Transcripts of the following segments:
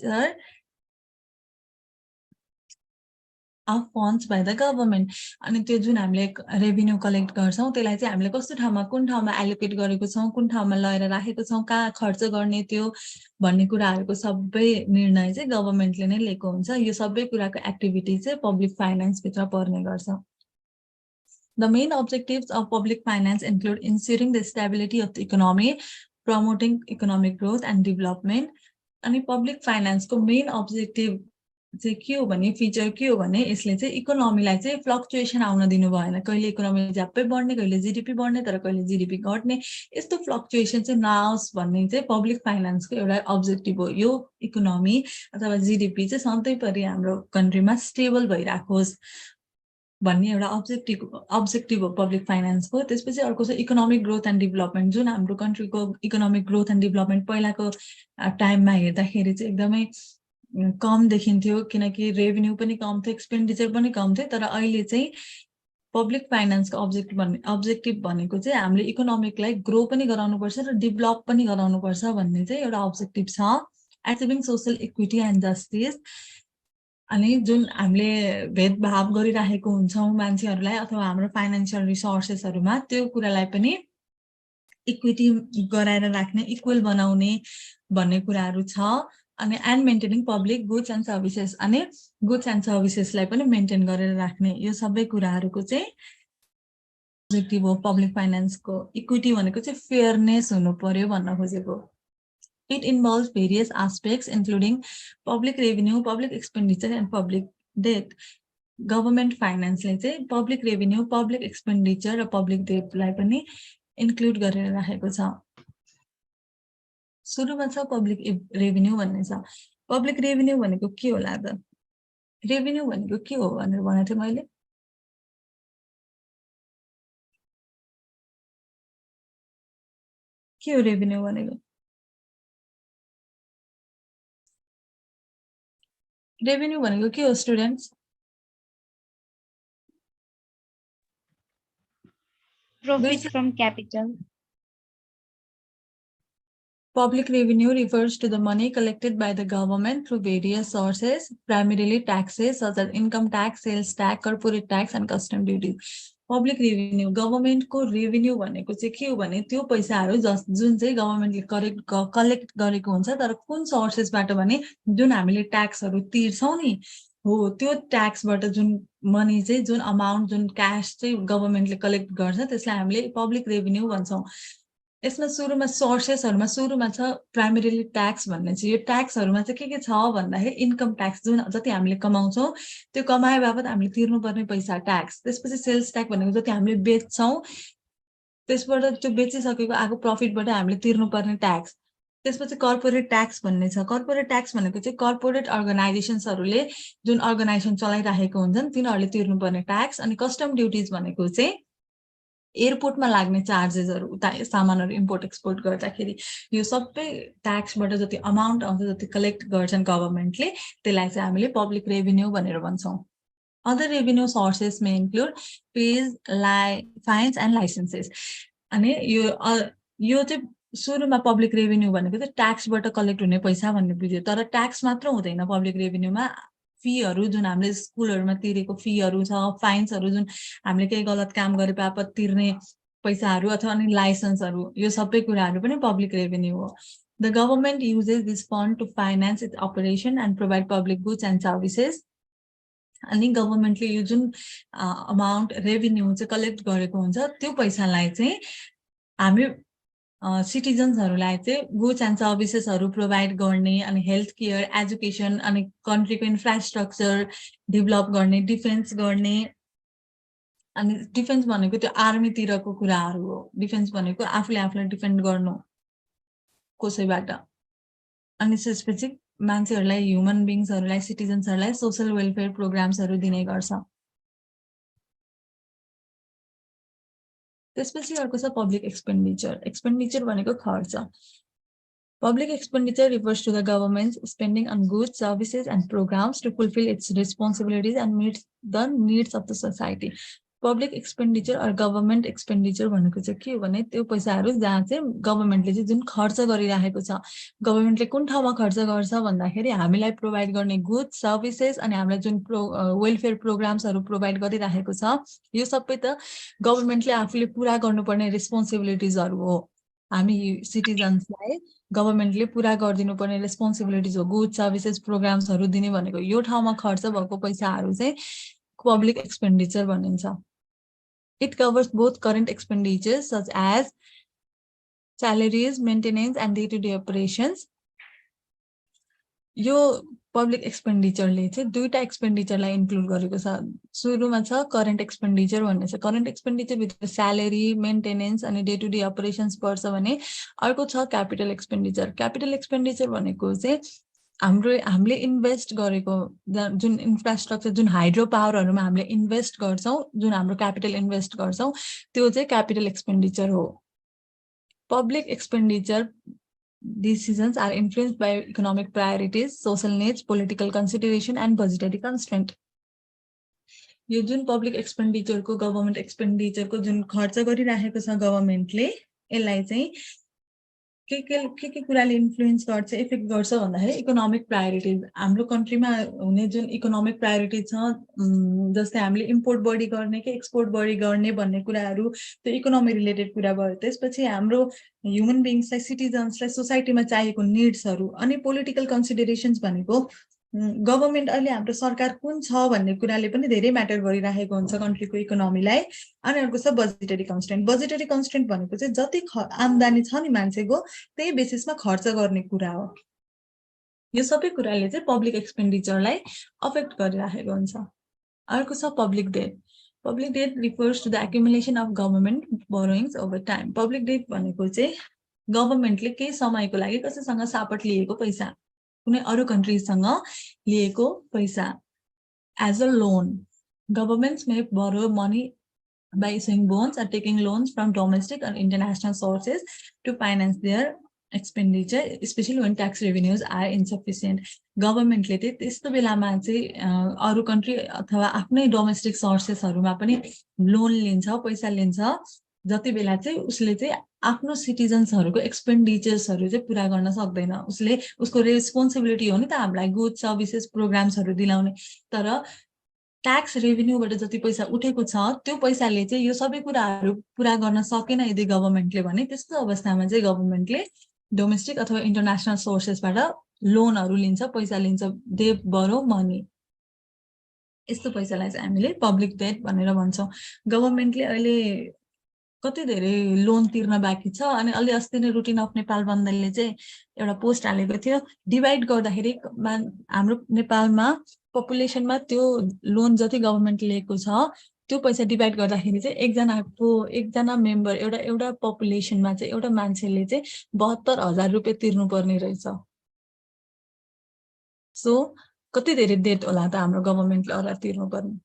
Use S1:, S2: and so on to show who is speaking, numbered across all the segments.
S1: expenditure of funds by the government. अनि त्यो जुन हामीले रेभिन्यू कलेक्ट गर्छौं त्यसलाई चाहिँ हामीले कस्तो ठाउँमा कुन ठाउँमा एलोकेट गरेको छौं कुन ठाउँमा लगाएर राखेको छौं कहाँ खर्च गर्ने त्यो भन्ने कुराहरुको सबै निर्णय चाहिँ गभर्नमेन्टले नै लिएको हुन्छ यो सबै कुराको एक्टिभिटी चाहिँ पब्लिक फाइनान्स भित्र पर्ने गर्छ The main objectives of public finance include ensuring the stability of the economy, promoting economic growth and development. अनि public finance को main objective चाहिँ के हो भने फिचर के हो भने यसले चाहिँ इकोनोमीलाई चाहिँ फ्लक्चुएसन आउन दिनु भएन कहिले इकोनोमी ज्याप्पै बढ्ने कहिले जीडीपी बढ्ने तर कहिले जीडीपी घट्ने यस्तो फ्लक्चुएसन चाहिँ नआओस् भन्ने चाहिँ पब्लिक फाइनान्सको एउटा अब्जेक्टिभ हो यो इकोनोमी अथवा जीडीपी चाहिँ सधैँभरि हाम्रो कन्ट्रीमा स्टेबल भइराखोस् भन्ने एउटा अब्जेक्टिभ हो पब्लिक फाइनान्सको त्यसपछि अर्को चाहिँ इकोनोमिक ग्रोथ एन्ड डेभलपमेन्ट जुन हाम्रो कन्ट्रीको इकोनोमिक ग्रोथ एन्ड डेभलपमेन्ट पहिलाको टाइममा हेर्दाखेरि चाहिँ एकदमै कम देखिन्थ्यो किनकि रेभिन्यू पनि कम थियो एक्सपेन्डिचर पनि कम थियो तर अहिले चाहिँ पब्लिक फाइनान्सको अब्जेक्टिभ भनेको चाहिँ हामीले इकोनोमिकलाई ग्रो पनि गराउनुपर्छ र डेभलप पनि गराउनुपर्छ भन्ने चाहिँ एउटा अब्जेक्टिभ छ achieving social equity and justice अनि जुन हामीले भेदभाव गरिरहेको हुन्छौं मान्छेहरुलाई अथवा हाम्रो फाइनान्शियल रिसोर्सेसहरुमा त्यो कुरालाई पनि इक्विटी गराएर राख्ने इक्वल बनाउने भन्ने कुराहरु छ अनि and maintaining public goods and services अनि गुड्स एन्ड सर्भिसेसलाई पनि मेन्टेन गरेर राख्ने यो सबै कुराहरुको चाहिँ अब्जेक्टिभ हो पब्लिक फाइनान्सको इक्विटी भनेको चाहिँ फेयरनेस हुनु पर्यो भन्न खोजेको It involves various aspects including public revenue, public expenditure and public debt. Government finance ले चाहिँ public revenue, public expenditure र public debt लाई पनि include गरेर राखेको छ सुरुमा छ public revenue भन्ने छ public revenue भनेको के होला त revenue भनेको के हो भनेर भनेको थिएँ मैले के हो revenue भनेको Revenue भनेको के हो students?
S2: Profit from capital.
S1: Public revenue refers to the money collected by the government through various sources, primarily taxes such as income tax, sales tax, corporate tax and custom duties. Public revenue, government को revenue भनेको चाहिँ के हो भने त्यो पैसाहरु जुन चाहिँ गभर्नमेन्टले collect गरेको हुन्छ तर कुन सोर्सेसबाट भने जुन हामीले ट्याक्सहरु तिर्छौं नि हो त्यो ट्याक्सबाट जुन मनी चाहिँ जुन अमाउन्ट जुन क्याश चाहिँ गभर्नमेन्टले कलेक्ट गर्छ त्यसलाई हामीले पब्लिक रेभिन्यू भन्छौं यसमा सुरुमा सोर्सेसहरुमा सुरुमा छ प्राइमरीली ट्याक्स भन्ने चाहिँ यो ट्याक्सहरुमा चाहिँ के छ भन्दाखेरि इन्कम ट्याक्स जुन जति हामीले कमाउँछौं त्यो कमाए बापत हामीले तिर्नुपर्ने पैसा ट्याक्स त्यसपछि सेल्स ट्याक्स भनेको जति हामीले बेच्छौं त्यसबाट त्यो बेचिसकेको आको प्रफिटबाट हामीले तिर्नुपर्ने ट्याक्स त्यसपछि कर्पोरेट ट्याक्स भन्ने छ कर्पोरेट ट्याक्स भनेको चाहिँ कर्पोरेट अर्गनाइजेसन्सहरुले जुन अर्गनाइजेसन चलाइराखेको हुन्छन् तिनीहरुले तिर्नुपर्ने ट्याक्स अनि कस्टम ड्युटीज भनेको चाहिँ एयरपोर्टमा लाग्ने चार्जेसहरु उता सामानहरु इम्पोर्ट एक्सपोर्ट गर्दाखेरि यो सबै ट्याक्सबाट जति अमाउन्ट आउँछ जति कलेक्ट गर्छन् गभर्नमेन्टले त्यसलाई चाहिँ हामीले पब्लिक रेभिन्यू भनेर भन्छौं other revenue sources may include fees fines and licences अनि यो चाहिँ सुरुमा पब्लिक रेभिन्यू भनेको चाहिँ ट्याक्सबाट कलेक्ट हुने पैसा भन्ने बुझ्यो तर ट्याक्स मात्र हुँदैन पब्लिक रेभिन्यूमा फीहरु जुन हामीले स्कुलहरुमा तिरेको फीहरु छ फाइन्सहरु जुन हामीले केही गलत काम गरे बापत तिर्ने पैसाहरु अथवा अनि लाइसेन्सहरु यो सबै कुराहरु पनि पब्लिक रेभिन्यू हो The government uses this fund to finance its operation and provide public goods and services अनि गभर्नमेन्टले यो जुन अमाउन्ट रेभिन्यू चाहिँ कलेक्ट गरेको हुन्छ त्यो पैसालाई चाहिँ हामी सिटिजन्सहरुलाई चाहिँ गुड्स एन्ड सर्भिसेसहरु प्रोवाइड गर्ने अनि हेल्थ केयर एजुकेसन अनि कन्ट्रीको इन्फ्रास्ट्रक्चर डेभलप गर्ने डिफेन्स गर्ने अनि डिफेन्स भनेको त्यो आर्मी तिरको कुराहरु हो डिफेन्स भनेको आफूले आफूलाई डिफेन्ड गर्नु कसैबाट अनि त्यसपछि मान्छेहरुलाई ह्युमन बीइङ्सहरुलाई सिटिजन्सहरुलाई सोशल वेलफेयर प्रोग्राम्सहरु दिने गर्छ त्यसपछि अर्को छ पब्लिक एक्सपेन्डिचर भनेको खर्च Public expenditure refers to the government's spending on goods, services, and programs to fulfill its responsibilities and meet the needs of the society. Public expenditure or government expenditure भनेको चाहिँ के हो भने त्यो पैसाहरू जहाँ चाहिँ गभर्मेन्टले चाहिँ जुन खर्च गरिरहेको छ, गभर्मेन्टले कुन ठाउँमा खर्च गर्छ भन्दाखेरि हामीलाई प्रोभाइड गर्ने गुड्स सर्भिसेस अनि हामीलाई जुन वेलफेयर प्रोग्राम्सहरू प्रोभाइड गरिरहेको छ, यो सबै त गभर्मेन्टले आफूले पुरा गर्नुपर्ने रेस्पोन्सिबिलिटिजहरू हो। हामी सिटिजन्सलाई गभर्मेन्टले पुरा गरिदिनु पर्ने रेस्पोन्सिबिलिटिज हो। गुड्स सर्भिसेस प्रोग्राम्सहरू दिने भनेको यो ठाउँमा खर्च भएको पैसाहरू चाहिँ पब्लिक एक्सपेन्डिचर भनिन्छ। It covers both current expenditures such as salaries, maintenance, and day-to-day operations. यो पब्लिक एक्सपेन्डिचरले चाहिँ दुईटा एक्सपेन्डिचरलाई इन्क्लुड गरेको छ। सुरुमा छ करेन्ट एक्सपेन्डिचर भन्ने छ। करेन्ट एक्सपेन्डिचर भित्र स्यालेरी, मेन्टेनेन्स अनि डे टु डे अपरेसन्स पर्छ भने अर्को छ क्यापिटल एक्सपेन्डिचर। क्यापिटल एक्सपेन्डिचर भनेको चाहिँ हामीले इन्भेस्ट गरेको जुन इन्फ्रास्ट्रक्चर, जुन हाइड्रो पावरहरूमा हामीले इन्भेस्ट गर्छौँ, जुन हाम्रो क्यापिटल इन्भेस्ट गर्छौँ, त्यो चाहिँ क्यापिटल एक्सपेन्डिचर हो। Public expenditure decisions are influenced by economic priorities, social needs, political consideration, and budgetary constraint. यो जुन पब्लिक एक्सपेन्डिचरको गभर्मेन्ट एक्सपेन्डिचरको जुन खर्च गरिरहेको छ गभर्मेन्टले, यसलाई चाहिँ के कुराले इन्फ्लुएन्स गर्छ, इफेक्ट गर्छ भन्दाखेरि इकोनोमिक प्रायोरिटिज, हाम्रो कन्ट्रीमा हुने जुन इकोनोमिक प्रायोरिटी छ, जस्तै हामीले इम्पोर्ट बढी गर्ने कि एक्सपोर्ट बढी गर्ने भन्ने कुराहरू, त्यो इकोनोमी रिलेटेड कुरा भयो। त्यसपछि हाम्रो ह्युमन बिङ्सलाई, सिटिजन्सलाई सोसाइटीमा चाहिएको निड्सहरू, अनि पोलिटिकल कन्सिडरेसन्स भनेको गभर्मेन्ट अहिले हाम्रो सरकार कुन छ भन्ने कुराले पनि धेरै म्याटर गरिरहेको हुन्छ कन्ट्रीको इकोनोमीलाई। अनि अर्को छ बजेटरी कन्स्टेन्ट। बजेटरी कन्स्टेन्ट भनेको चाहिँ जति आम्दानी छ नि मान्छेको त्यही बेसिसमा खर्च गर्ने कुरा हो। यो सबै कुराले चाहिँ पब्लिक एक्सपेन्डिचरलाई अफेक्ट गरिरहेको हुन्छ। अर्को छ public debt. Public debt refers to the accumulation of government borrowings over time. Public debt भनेको चाहिँ गभर्मेन्टले केही समयको लागि कसैसँग सापट लिएको पैसा, कुनै अरू कन्ट्रीसँग लिएको पैसा as a loan. Governments may borrow money by issuing bonds or taking loans from domestic and international sources to finance their expenditure, especially when tax revenues are insufficient. गभर्मेन्टले चाहिँ त्यस्तो बेलामा चाहिँ अरू कन्ट्री अथवा आफ्नै डोमेस्टिक सोर्सेसहरूमा पनि लोन लिन्छ, पैसा लिन्छ, जति बेला चाहिँ उसले चाहिँ आफ्नो सिटिजन्सहरूको एक्सपेन्डिचर्सहरू चाहिँ पुरा गर्न सक्दैन। उसको रेस्पोन्सिबिलिटी हो नि त हामीलाई गुड्स सर्भिसेस प्रोग्राम्सहरू दिलाउने, तर ट्याक्स रेभेन्यूबाट जति पैसा उठेको छ त्यो पैसाले चाहिँ यो सबै कुराहरू पुरा गर्न सकेन यदि गभर्मेन्टले भने, त्यस्तो अवस्थामा चाहिँ गभर्मेन्टले डोमेस्टिक अथवा इन्टरनेसनल सोर्सेसबाट लोनहरू लिन्छ, पैसा लिन्छ, दे बरो मनी। यस्तो पैसालाई चाहिँ हामीले पब्लिक डेट भनेर भन्छौँ। गभर्मेन्टले अहिले कति धेरै लोन तिर्न बाँकी छ। अनि अलि अस्ति नै रुटिन अफ नेपाल बन्दले चाहिँ एउटा पोस्ट हालेको थियो, डिभाइड गर्दाखेरि हाम्रो नेपालमा पपुलेसनमा त्यो लोन जति गभर्मेन्टले लिएको छ त्यो पैसा डिभाइड गर्दाखेरि चाहिँ एकजना मेम्बर, एउटा पपुलेसनमा चाहिँ एउटा मान्छेले चाहिँ 72,000 रुपियाँ तिर्नुपर्ने रहेछ। सो कति धेरै डेट होला त हाम्रो गभर्मेन्टले होला तिर्नुपर्ने।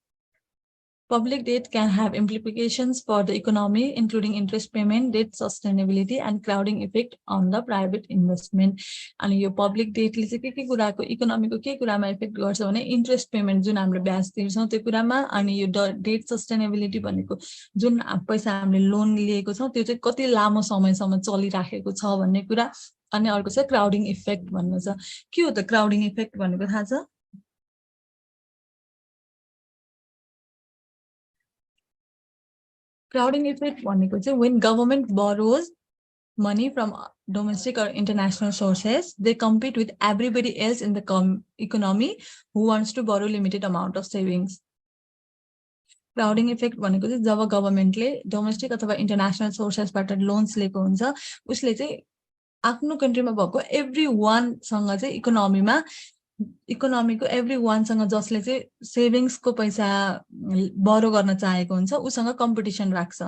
S1: Public debt can have implications for the economy, including interest payment, debt sustainability, and crowding effect on the private investment. अनि यो पब्लिक डेटले चाहिँ के कुराको इकोनोमीको के कुरामा इफेक्ट गर्छ भने इन्ट्रेस्ट पेमेन्ट जुन हामीले ब्याज तिर्छौँ त्यो कुरामा, अनि यो डेट सस्टेनेबिलिटी भनेको जुन पैसा हामीले लोन लिएको छौँ त्यो चाहिँ कति लामो समयसम्म चलिराखेको छ भन्ने कुरा। अनि अर्को चाहिँ क्राउडिङ इफेक्ट भन्नु छ। के हो त क्राउडिङ इफेक्ट भनेको थाहा छ? Crowding effect भनेको चाहिँ when government borrows money from domestic or international sources, they compete with everybody else in the economy who wants to borrow limited amount of savings. Crowding effect भनेको चाहिँ जब गभर्मेन्टले domestic अथवा international सोर्सेसबाट loans लिएको हुन्छ, उसले चाहिँ आफ्नो कन्ट्रीमा भएको एभ्री वानसँग चाहिँ इकोनोमीको एभ्री वानसँग जसले चाहिँ सेभिङ्सको पैसा बरो गर्न चाहेको हुन्छ उसँग कम्पिटिसन राख्छ।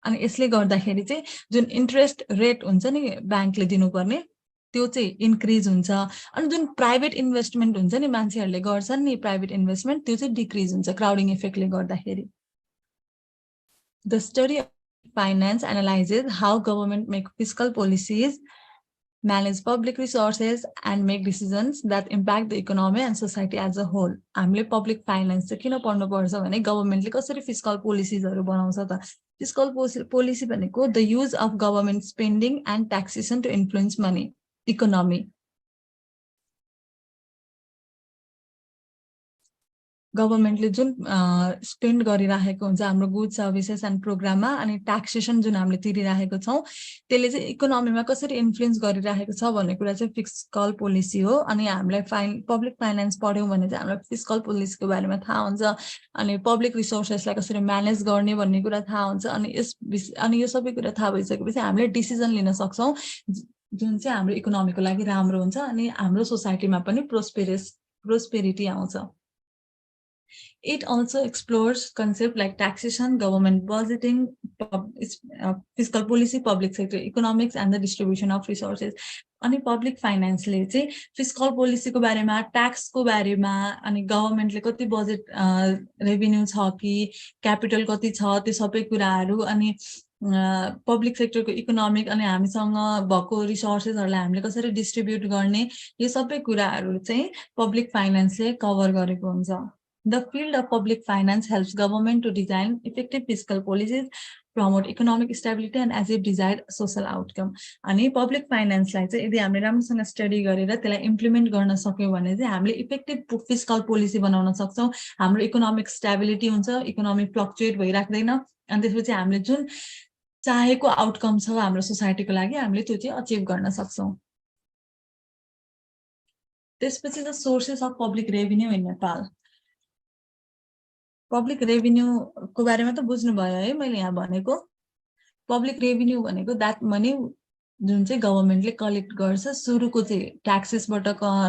S1: अनि यसले गर्दाखेरि चाहिँ जुन इन्ट्रेस्ट रेट हुन्छ नि ब्याङ्कले दिनुपर्ने त्यो चाहिँ इन्क्रिज हुन्छ। अनि जुन प्राइभेट इन्भेस्टमेन्ट हुन्छ नि मान्छेहरूले गर्छन् नि प्राइभेट इन्भेस्टमेन्ट, त्यो चाहिँ डिक्रिज हुन्छ क्राउडिङ इफेक्टले गर्दाखेरि। The study of finance analyses how government make fiscal policies manage public resources and make decisions that impact the economy and society as a whole. हामीले public finance चाहिँ किन पढ्नु पर्छ भने गभर्नमेन्टले कसरी फिस्कल पोलिसिजहरू बनाउँछ त फिस्कल पोलिसी भनेको the use of government spending and taxation to influence money economy गभर्नमेन्टले जुन स्पेन्ड गरिराखेको हुन्छ हाम्रो गुड सर्भिसेस एन्ड प्रोग्राममा अनि ट्याक्सेसन जुन हामीले तिरिराखेको छौँ त्यसले चाहिँ इकोनोमीमा कसरी इन्फ्लुएन्स गरिराखेको छ भन्ने कुरा चाहिँ फिस्कल पोलिसी हो अनि हामीलाई पब्लिक फाइनेन्स पढ्यौँ भने चाहिँ हामीलाई फिस्कल पोलिसीको बारेमा थाहा हुन्छ अनि पब्लिक रिसोर्सेसलाई कसरी म्यानेज गर्ने भन्ने कुरा थाहा हुन्छ अनि यो सबै कुरा थाहा भइसकेपछि हामीले डिसिजन लिन सक्छौँ जुन चाहिँ हाम्रो इकोनोमीको लागि राम्रो हुन्छ अनि हाम्रो सोसाइटीमा पनि प्रोस्पेरिटी आउँछ It also explores concepts like taxation, government budgeting, fiscal policy, public sector economics, and the distribution of resources. अनि पब्लिक फाइनेन्सले चाहिँ फिस्कल पोलिसीको बारेमा ट्याक्सको बारेमा अनि गभर्नमेन्टले कति बजेट रेभिन्यू छ कि क्यापिटल कति छ त्यो सबै कुराहरू अनि पब्लिक सेक्टरको इकोनोमिक अनि हामीसँग भएको रिसोर्सेसहरूलाई हामीले कसरी डिस्ट्रिब्युट गर्ने यो सबै कुराहरू चाहिँ पब्लिक फाइनेन्सले कभर गरेको हुन्छ The field of public finance helps government to design effective fiscal policies, promote economic stability and achieve desired social outcome. अनि पब्लिक फाइनेन्सलाई चाहिँ यदि हामीले राम्रोसँग स्टडी गरेर त्यसलाई इम्प्लिमेन्ट गर्न सक्यौँ भने चाहिँ हामीले इफेक्टिभ फिस्कल पोलिसी बनाउन सक्छौँ हाम्रो इकोनोमिक स्टेबिलिटी हुन्छ इकोनोमी फ्लक्चुएट भइराख्दैन अनि त्यसपछि हामीले जुन चाहेको आउटकम छ हाम्रो सोसाइटीको लागि हामीले त्यो चाहिँ अचिभ गर्न सक्छौँ त्यसपछि the sources of public revenue in Nepal public रेभिन्यूको बारेमा त बुझ्नुभयो है मैले यहाँ भनेको पब्लिक रेभिन्यू भनेको द्याट मनी जुन चाहिँ गभर्नमेन्टले कलेक्ट गर्छ सुरुको चाहिँ ट्याक्सेसबाट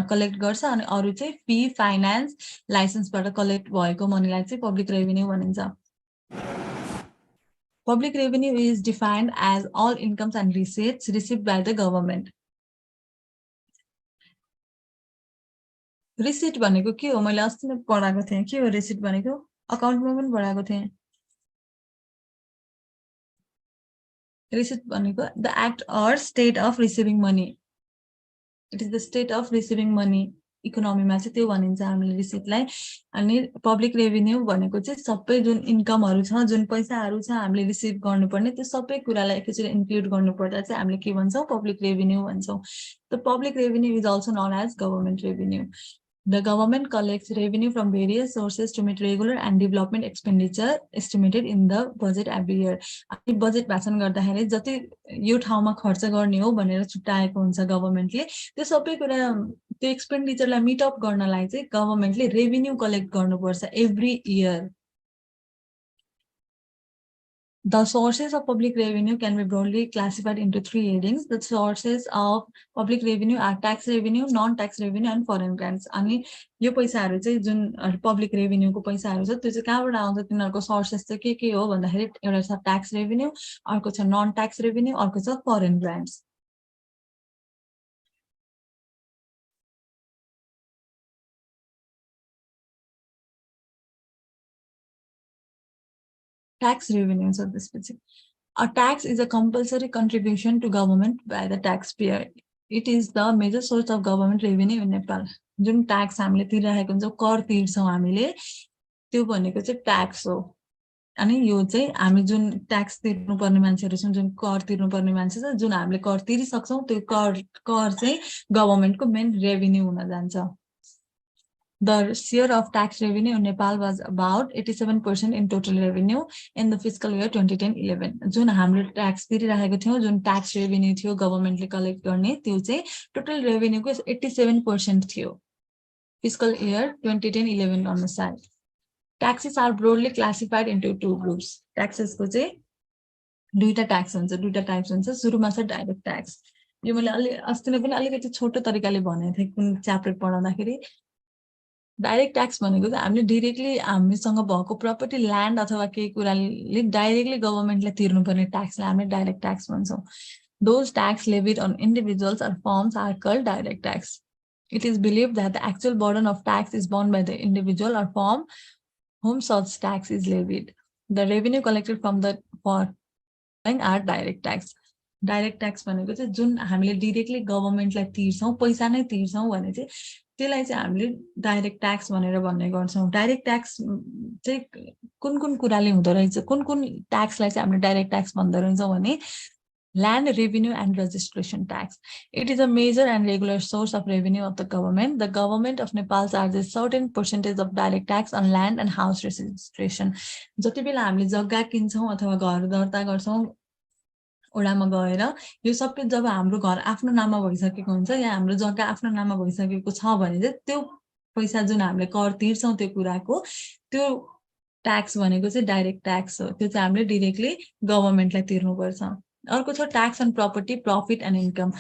S1: कलेक्ट गर्छ अनि अरू चाहिँ फी फाइनेन्स लाइसेन्सबाट कलेक्ट भएको मनीलाई चाहिँ पब्लिक रेभिन्यू भनिन्छ public revenue is defined as all incomes and receipts received by the government receipt भनेको के हो मैले अस्ति नै पढाएको थिएँ के हो रिसिट भनेको अकाउन्टमा पनि पढाएको थिएँ रिसिट भनेको the act or state of receiving money it is the state of receiving money इकोनोमीमा चाहिँ त्यो भनिन्छ हामीले रिसिटलाई अनि पब्लिक रेभिन्यू भनेको चाहिँ सबै जुन इन्कमहरू छ जुन पैसाहरू छ हामीले रिसिभ गर्नुपर्ने त्यो सबै कुरालाई एकैचोटि इन्क्लुड गर्नुपर्दा चाहिँ हामीले के भन्छौँ पब्लिक रेभिन्यू भन्छौँ the public revenue is also known as government revenue The government collects revenue from various sources to meet regular and development expenditure estimated in the budget every year. अनि budget भाषण गर्दाखेरि जति यो ठाउँमा खर्च गर्ने हो भनेर छुट्याएको हुन्छ गभर्नमेन्टले त्यो सबै कुरा त्यो एक्सपेन्डिचरलाई मिट अप गर्नलाई चाहिँ गभर्नमेन्टले रेभिन्यू कलेक्ट गर्नुपर्छ every year The sources of public revenue can be broadly classified into three headings. The sources of public revenue are tax revenue, non-tax revenue, and foreign grants. अनि यो पैसाहरू चाहिँ जुन public रेभिन्यूको पैसाहरू छ त्यो चाहिँ कहाँबाट आउँछ तिनीहरूको सोर्सेस चाहिँ के हो भन्दाखेरि एउटा छ ट्याक्स रेभिन्यू अर्को छ नन ट्याक्स रेभिन्यू अर्को छ foreign grants Tax revenue of this specific. A tax is a compulsory contribution to government by the taxpayer. It is the major source of government revenue in Nepal. जुन tax हामीले तिरिरहेको हुन्छ कर तिर्छौँ हामीले त्यो भनेको चाहिँ ट्याक्स हो अनि यो चाहिँ हामी जुन ट्याक्स तिर्नुपर्ने मान्छेहरू छौँ जुन कर तिर्नुपर्ने मान्छे छ जुन हामीले कर तिरिसक्छौँ त्यो कर चाहिँ गभर्नमेन्टको मेन रेभिन्यू हुन जान्छ The share of tax revenue in Nepal was about 87% in total revenue in the fiscal year 2010-11. जुन हामीले ट्याक्स तिरिरहेको थियौँ जुन ट्याक्स रेभिन्यू थियो गभर्नमेन्टले कलेक्ट गर्ने त्यो चाहिँ टोटल रेभिन्यूको 87% थियो fiscal year 2010-11 अनुसार Taxes are broadly classified into two groups. Taxes को चाहिँ दुईटा ट्याक्स हुन्छ दुईटा टाइप्स हुन्छ सुरुमा छ डाइरेक्ट ट्याक्स यो मैले अस्ति नै पनि अलिकति छोटो तरिकाले भनेको थिएँ कुन च्याप्टर पढाउँदाखेरि डाइरेक्ट ट्याक्स भनेको चाहिँ हामीले डाइरेक्टली हामीसँग भएको प्रपर्टी ल्यान्ड अथवा केही कुराले डाइरेक्टली गभर्नमेन्टले तिर्नुपर्ने ट्याक्सलाई हामीले डाइरेक्ट ट्याक्स भन्छौँ Those tax levied on individuals or firms are called direct tax. It is believed that the actual burden of tax is borne by the individual or firm whom such tax is levied. The revenue collected from the following are direct tax. Direct tax भनेको चाहिँ जुन हामीले directly गभर्मेन्टलाई तिर्छौँ, पैसा नै तिर्छौँ भने चाहिँ त्यसलाई चाहिँ हामीले डाइरेक्ट ट्याक्स भनेर भन्ने गर्छौँ। डाइरेक्ट ट्याक्स चाहिँ कुन कुन कुराले हुँदो रहेछ, कुन कुन ट्याक्सलाई चाहिँ हामीले डाइरेक्ट ट्याक्स भन्दो रहेछौँ भने land revenue and registration tax. It is a major and regular source of revenue of the government. The government of Nepal charges certain percentage of direct tax on land and house registration. जति बेला हामीले जग्गा किन्छौँ अथवा घर दर्ता गर्छौँ ओडामा गएर, यो सबै जब हाम्रो घर आफ्नो नाममा भइसकेको हुन्छ या हाम्रो जग्गा आफ्नो नाममा भइसकेको छ भने चाहिँ त्यो पैसा जुन हामीले कर तिर्छौँ त्यो कुराको, त्यो ट्याक्स भनेको चाहिँ डाइरेक्ट ट्याक्स हो। त्यो चाहिँ हामीले डिरेक्टली गभर्मेन्टलाई तिर्नुपर्छ। अर्को छ tax on property, profit and income.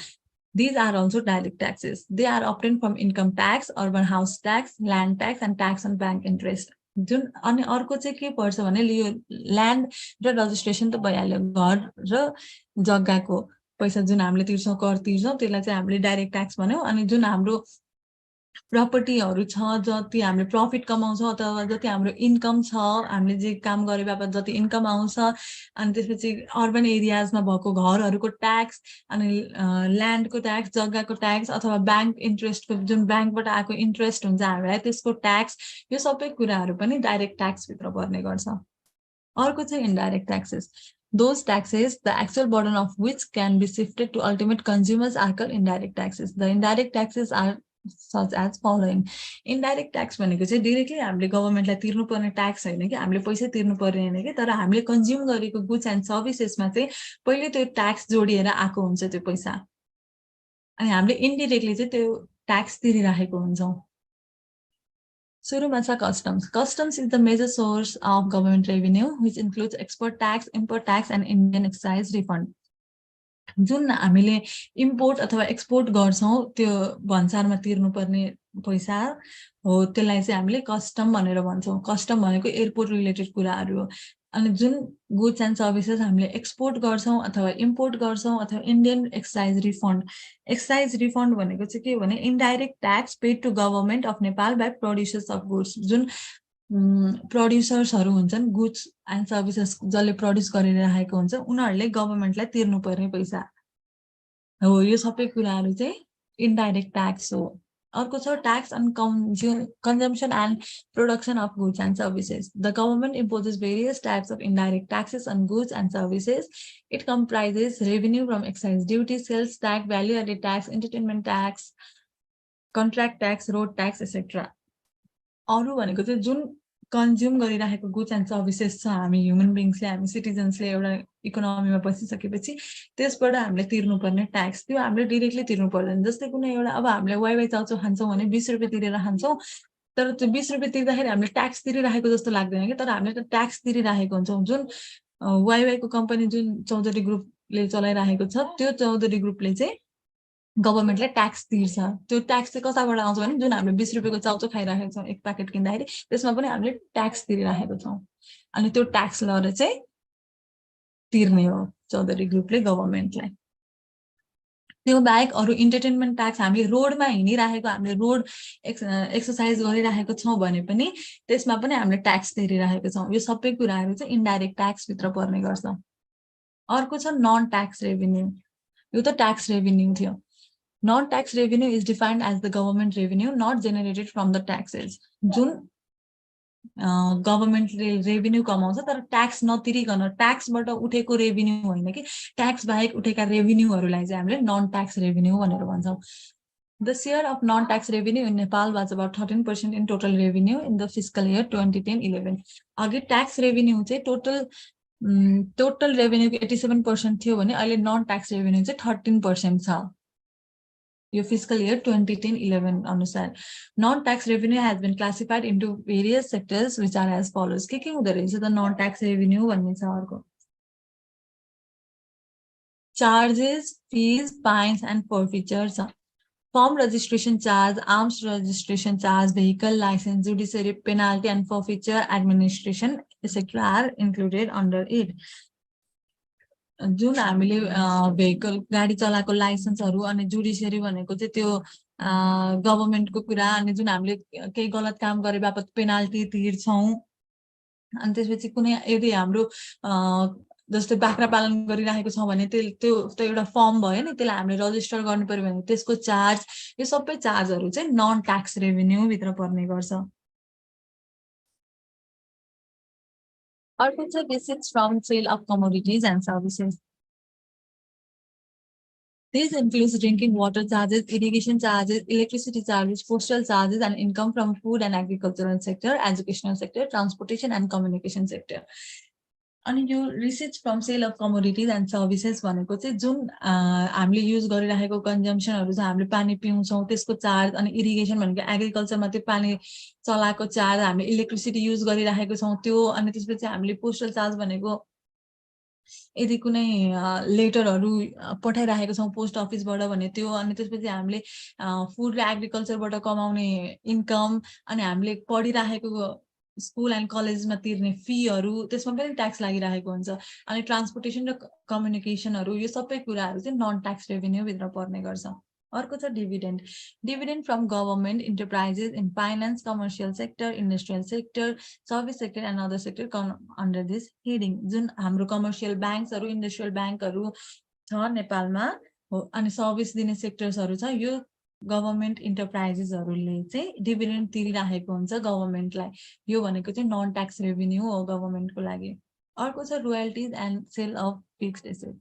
S1: These are also direct taxes. They are obtained from income tax, urban house tax, land tax, and tax on bank interest. जुन अनि अर्को चाहिँ के पर्छ भने यो ल्यान्ड र रजिस्ट्रेसन त भइहाल्यो, घर र जग्गाको पैसा जुन हामीले तिर्छौँ, कर तिर्छौँ, त्यसलाई चाहिँ हामीले डाइरेक्ट ट्याक्स भन्यौँ। अनि जुन हाम्रो प्रपर्टीहरू छ, जति हामीले प्रफिट कमाउँछौँ अथवा जति हाम्रो इन्कम छ, हामीले जे काम गरे बापत जति इन्कम आउँछ, अनि त्यसपछि अर्बन एरियाजमा भएको घरहरूको ट्याक्स, अनि ल्यान्डको ट्याक्स, जग्गाको ट्याक्स, अथवा ब्याङ्क इन्ट्रेस्टको जुन ब्याङ्कबाट आएको इन्ट्रेस्ट हुन्छ हामीलाई त्यसको ट्याक्स, यो सबै कुराहरू पनि डाइरेक्ट ट्याक्सभित्र पर्ने गर्छ। अर्को चाहिँ indirect taxes. Those taxes, the actual burden of which can be shifted to ultimate consumers, are called indirect taxes. The indirect taxes are such as following. Indirect tax भनेको चाहिँ डिरेक्टली हामीले गभर्मेन्टलाई तिर्नुपर्ने ट्याक्स होइन कि, हामीले पैसा तिर्नुपर्ने होइन कि, तर हामीले कन्ज्युम गरेको गुड्स एन्ड सर्भिसेसमा चाहिँ पहिले त्यो ट्याक्स जोडिएर आएको हुन्छ त्यो पैसा, अनि हामीले इन्डिरेक्टली चाहिँ त्यो ट्याक्स तिरिराखेको हुन्छौँ। सुरुमा छ customs. Customs is the major source of government revenue, which includes export tax, import tax, and Indian excise refund. जुन हामीले इम्पोर्ट अथवा एक्सपोर्ट गर्छौँ त्यो भन्सारमा तिर्नुपर्ने पैसा हो, त्यसलाई चाहिँ हामीले कस्टम भनेर भन्छौँ। कस्टम भनेको एयरपोर्ट रिलेटेड कुराहरू हो। अनि जुन गुड्स एन्ड सर्भिसेस हामीले एक्सपोर्ट गर्छौँ अथवा इम्पोर्ट गर्छौँ, अथवा Indian excise refund. Excise refund भनेको चाहिँ के हो भने indirect tax paid to government of Nepal by producers of goods. जुन प्रड्युसर्सहरू हुन्छन्, गुड्स एन्ड सर्भिसेस जसले प्रड्युस गरिरहेको हुन्छ, उनीहरूले गभर्मेन्टलाई तिर्नुपर्ने पैसा हो। यो सबै कुराहरू चाहिँ इन्डाइरेक्ट ट्याक्स हो। अर्को छ tax on consumption and production of goods and services. The government imposes various types of indirect taxes on goods and services. It comprises revenue from excise duty, sales tax, value-added tax, entertainment tax, contract tax, road tax, etc. अरू भनेको चाहिँ जुन consume गरिरहेको goods and services छ, हामी human बिङ्सले, हामी सिटिजन्सले एउटा इकोनोमीमा बसिसकेपछि त्यसबाट हामीले तिर्नुपर्ने ट्याक्स, त्यो हामीले डिरेक्टली तिर्नु पर्दैन। जस्तै कुनै एउटा, अब हामीले वाइवाई चाउचाउ खान्छौँ भने 20 रुपियाँ तिरेर खान्छौँ, तर त्यो 20 रुपियाँ तिर्दाखेरि हामीले ट्याक्स तिरिरहेको जस्तो लाग्दैन कि, तर हामीले त ट्याक्स तिरिरहेको हुन्छौँ। जुन वाइवाईको कम्पनी जुन चौधरी ग्रुपले चलाइरहेको छ, त्यो चौधरी ग्रुपले चाहिँ गभर्मेन्टलाई ट्याक्स तिर्छ। त्यो ट्याक्स चाहिँ कताबाट आउँछ भने जुन हामीले 20 रुपियाँको चाउचाउ खाइरहेको छौँ एक प्याकेट किन्दाखेरि, त्यसमा पनि हामीले ट्याक्स तिरिरहेको छौँ, अनि त्यो ट्याक्स लगेर चाहिँ तिर्ने हो चौधरी ग्रुपले गभर्मेन्टलाई। त्यो बाहेक अरू इन्टरटेनमेन्ट ट्याक्स, हामीले रोडमा हिँडिरहेको, हामीले रोड एक्सर्साइज गरिरहेको छौँ भने पनि त्यसमा पनि हामीले ट्याक्स तिरिरहेको छौँ। यो सबै कुराहरू चाहिँ इन्डाइरेक्ट ट्याक्सभित्र पर्ने गर्छ। अर्को छ नन ट्याक्स रेभिन्यू. यो त ट्याक्स रेभिन्यू थियो। Non-tax revenue is defined as the government revenue not generated from the taxes. जुन गभर्मेन्टले रेभिन्यू कमाउँछ तर ट्याक्स नतिरिकन, ट्याक्सबाट उठेको रेभिन्यू होइन कि, ट्याक्स बाहेक उठेका रेभिन्यूहरूलाई चाहिँ हामीले नन ट्याक्स रेभिन्यू भनेर भन्छौँ। The share of non-tax revenue in Nepal was about 13% in total revenue in the fiscal year 2010-11. अघि ट्याक्स रेभिन्यू चाहिँ टोटल रेभिन्यूको 87% थियो भने अहिले नन ट्याक्स रेभिन्यू चाहिँ 13% छ यो fiscal year 2010-11 अनुसार. Non-tax revenue has been classified into various sectors which are as follows. के हुँदो रहेछ त non-tax revenue भन्ने छ अर्को. Charges, fees, fines and forfeitures. Firm registration charge, arms registration charge, vehicle license, judiciary penalty and forfeiture administration, etc. are included under it. जुन हामीले vehicle गाडी चलाएको लाइसेन्सहरू अनि जुडिसियरी भनेको चाहिँ त्यो गभर्मेन्टको कुरा, अनि जुन हामीले केही गलत काम गरे बापत पेनाल्टी तिर्छौँ, अनि त्यसपछि कुनै यदि हाम्रो जस्तै बाख्रा पालन गरिरहेको छ भने त्यो एउटा फर्म भयो नि, त्यसलाई हामीले रजिस्टर गर्नु पर्यो भने त्यसको चार्ज, यो सबै चार्जहरू चाहिँ नन ट्याक्स रेभेन्यू भित्र पर्ने गर्छ। अर्को छ receipts from sale of commodities and services. This includes drinking water charges, irrigation charges, electricity charges, postal charges, and income from food and agricultural sector, educational sector, transportation and communication sector. अनि यो receipts from sale of commodities and services भनेको चाहिँ जुन हामीले use गरिरहेको कन्जम्पसनहरु छ, हामीले पानी पिउँछौं त्यसको चार्ज, अनि इरिगेसन भनेको एग्रिकल्चरमा त्यो पानी चलाएको चार्ज, हामीले इलेक्ट्रिसिटी युज गरिरहेको छौं त्यो, अनि त्यसपछि हामीले पोस्टल चार्ज भनेको यदि कुनै लेटरहरु पठाइरहेको छौं पोस्ट अफिसबाट भने त्यो, अनि त्यसपछि हामीले फुड र एग्रिकल्चरबाट कमाउने इन्कम, अनि हामीले पढिरहेको स्कुल एन्ड कलेजमा तिर्ने फीहरु त्यसमा पनि ट्याक्स लागिरहेको हुन्छ। अनि ट्रान्सपोर्टेसन र कम्युनिकेसनहरु यो सबै कुराहरु चाहिँ नन ट्याक्स रेभेन्यू भित्र पर्ने गर्छ। अर्को छ dividend. Dividend from government enterprises in finance, commercial sector, industrial sector, service sector and other sector com under this heading. जुन हाम्रो कमर्शियल ब्याङ्क्सहरु, इन्डस्ट्रियल ब्याङ्कहरु छ नेपालमा हो, अनि सर्भिस दिने सेक्टर्सहरु छ, यो गभर्नमेन्ट इन्टरप्राइजेसहरुले चाहिँ डिभिडेन्ड तिरिरहेको हुन्छ गभर्नमेन्टलाई। यो भनेको चाहिँ नन ट्याक्स रेभेन्यू हो गभर्नमेन्टको लागि। अर्को छ royalties and sale of fixed asset.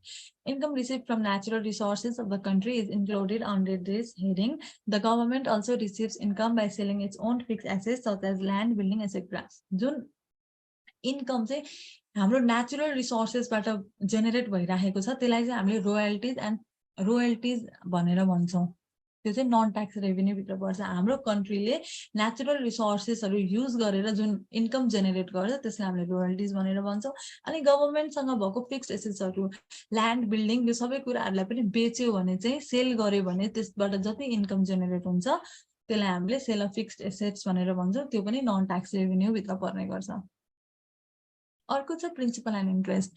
S1: Income received from natural resources of the country is included under this heading. The government also receives income by selling its own fixed assets such as land, building, etc. जुन income चाहिँ हाम्रो natural रिसोर्सेसबाट generate भइरहेको छ त्यसलाई चाहिँ हामीले रोयल्टीज भनेर भन्छौं। त्यो चाहिँ नन ट्याक्स रेभेन्यू भित्र पर्छ। हाम्रो कन्ट्रीले नेचुरल रिसोर्सेसहरु युज गरेर जुन इन्कम जेनेरेट गर्छ त्यसलाई हामीले रोयल्टीज भनेर भन्छौं। अनि गभर्नमेन्टसँग भएको फिक्स्ड एसेट्सहरु, ल्यान्ड, बिल्डिङ, यो सबै कुराहरुलाई पनि बेच्यो भने चाहिँ, सेल गर्यो भने त्यसबाट जति इन्कम जेनेरेट हुन्छ त्यसलाई हामीले सेल अफ फिक्स्ड एसेट्स भनेर भन्छौं। त्यो पनि नन ट्याक्स रेभेन्यू भित्र पर्ने गर्छ। अर्को छ principal and interest.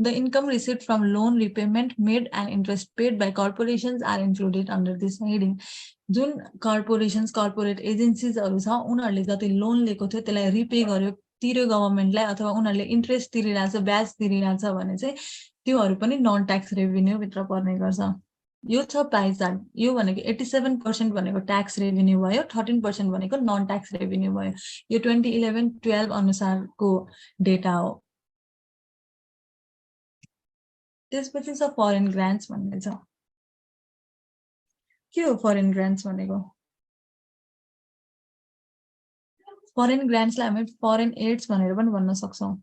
S1: The income received from loan repayment made and interest paid by corporations are included under this heading. जुन कर्पोरेसन्स, कर्पोरेट एजेन्सीजहरु छ, उनीहरुले जति लोन लिएको थियो त्यसलाई रिपे गर्यो, तिर्यो गभर्नमेन्टलाई, अथवा उनीहरुले इन्ट्रेस्ट तिरिरहेछ, ब्याज तिरिरहेछ भने चाहिँ त्योहरु पनि नन ट्याक्स रेभेन्यू भित्र पर्ने गर्छ। यो छ पाइ चार्ट। यो भनेको 87% भनेको ट्याक्स रेभेन्यू भयो, 13% भनेको नन ट्याक्स रेभेन्यू भयो। यो 2011-12 अनुसारको डेटा हो। त्यसपछि छ फरेन ग्रान्ट्स भन्ने छ। के हो फरेन ग्रान्ट्स भनेको? फरेन ग्रान्ट्सलाई हामी फरेन एड्स भनेर पनि भन्न सक्छौं।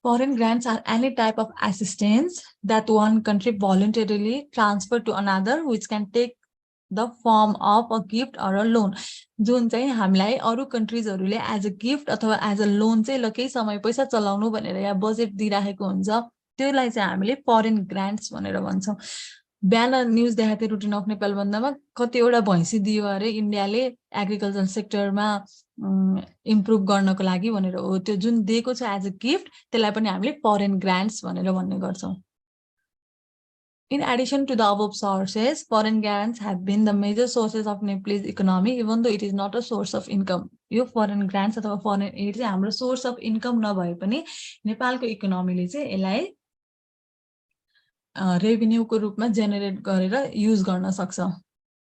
S1: Foreign grants are any type of assistance that one country voluntarily transfer to another, which can take the form of a gift or a loan. जुन चाहिँ हामीलाई अरु कन्ट्रीजहरुले एज अ गिफ्ट अथवा एज अ लोन चाहिँ ल केही समय पैसा चलाउनु भनेर या बजेट दिइराखेको हुन्छ, त्यसलाई चाहिँ हामीले फरेन ग्रान्ट्स भनेर भन्छौं। बिहान न्यूज देखाएको थियो रुटिन अफ नेपाल बन्दमा, कतिवटा भैँसी दियो अरे इन्डियाले एग्रिकल्चर सेक्टरमा इम्प्रुभ गर्नको लागि भनेर हो। त्यो जुन दिएको छ एज अ गिफ्ट त्यसलाई पनि हामीले फरेन ग्रान्ट्स भनेर भन्ने गर्छौं। In addition to the above sources, foreign grants have been the major sources of Nepalese economy, even though it is not a source of income. यो foreign grants अथवा foreign aid चाहिँ हाम्रो source of income नभए पनि नेपालको इकोनोमीले चाहिँ यसलाई रेभेन्यूको रूपमा जेनेरेट गरेर युज गर्न सक्छ।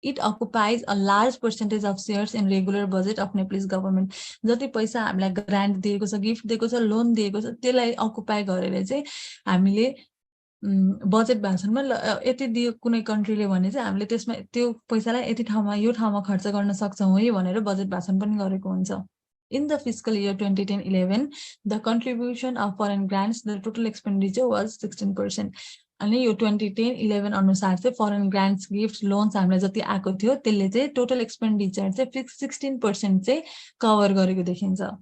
S1: It occupies a large percentage of shares in regular budget of Nepalese government. जति पैसा हामीलाई ग्रान्ट दिएको छ, गिफ्ट दिएको छ, लोन दिएको छ, त्यसलाई अकुपाई गरेर चाहिँ हामीले बजेट भाषणमा यति दियो कुनै कन्ट्रीले भने चाहिँ हामीले त्यसमा त्यो पैसालाई यति ठाउँमा यो ठाउँमा खर्च गर्न सक्छौं है भनेर बजेट भाषण पनि गरेको हुन्छ। In the fiscal year 2010-11, the contribution of foreign grants, the total expenditure was 16%. अनि यो 2010-11 अनुसार चाहिँ फरेन ग्रान्ट्स, गिफ्ट, लोन्स हामीलाई जति आएको थियो त्यसले चाहिँ टोटल एक्सपेन्डिचर चाहिँ 16% चाहिँ कभर गरेको देखिन्छ।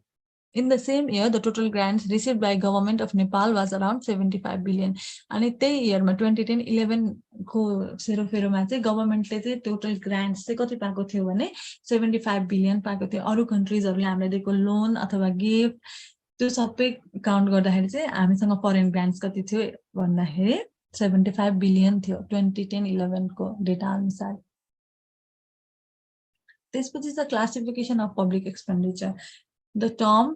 S1: In the same year, the total grants received by government of Nepal was around 75 billion. अनि त्यही इयरमा 2010-11 को सेरोफेरोमा चाहिँ गभर्नमेन्टले चाहिँ टोटल ग्रान्ट्स चाहिँ कति पाएको थियो भने 75 बिलियन पाएको थियो। अरु कन्ट्रीजहरुले हामीलाई दिएको लोन अथवा गिफ्ट त्यो सबै काउन्ट गर्दाखेरि चाहिँ हामीसँग फरेन ग्रान्ट्स कति थियो भन्दाखेरि 75 बिलियन थियो 2010-11 को डेटा अनुसार। त्यसपछि छ classification of public expenditure. The term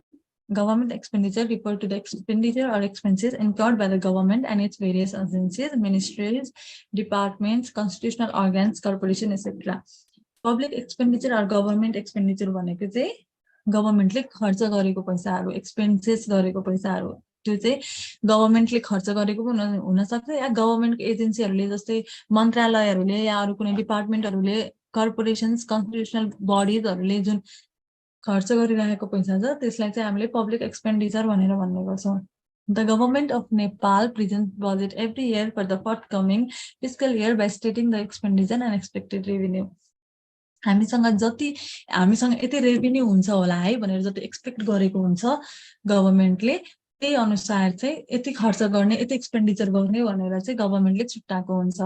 S1: government expenditure refer to the expenditure or expenses incurred by the government and its various agencies, ministries, departments, constitutional organs, corporation, etc. Public expenditure or government expenditure भनेको चाहिँ गभर्नमेन्टले खर्च गरेको पैसाहरू, expenses गरेको पैसाहरू, त्यो चाहिँ गभर्नमेन्टले खर्च गरेको पनि हुन सक्छ या गभर्नमेन्टको एजेन्सीहरूले जस्तै मन्त्रालयहरूले या अरू कुनै डिपार्टमेन्टहरूले, कर्पोरेसन्स, कन्स्टिट्युसनल बडीजहरूले जुन खर्च गरिरहेको पैसा छ त्यसलाई चाहिँ हामीले पब्लिक एक्सपेन्डिचर भनेर भन्ने गर्छौँ. The government of Nepal presents budget every year for the forthcoming fiscal year by stating the expenditure and expected revenue. हामीसँग यति रेभिन्यू हुन्छ होला है भनेर जति एक्सपेक्ट गरेको हुन्छ गभर्नमेन्टले त्यही अनुसार चाहिँ यति खर्च गर्ने, यति एक्सपेन्डिचर गर्ने भनेर चाहिँ गभर्नमेन्टले छुट्टाएको हुन्छ.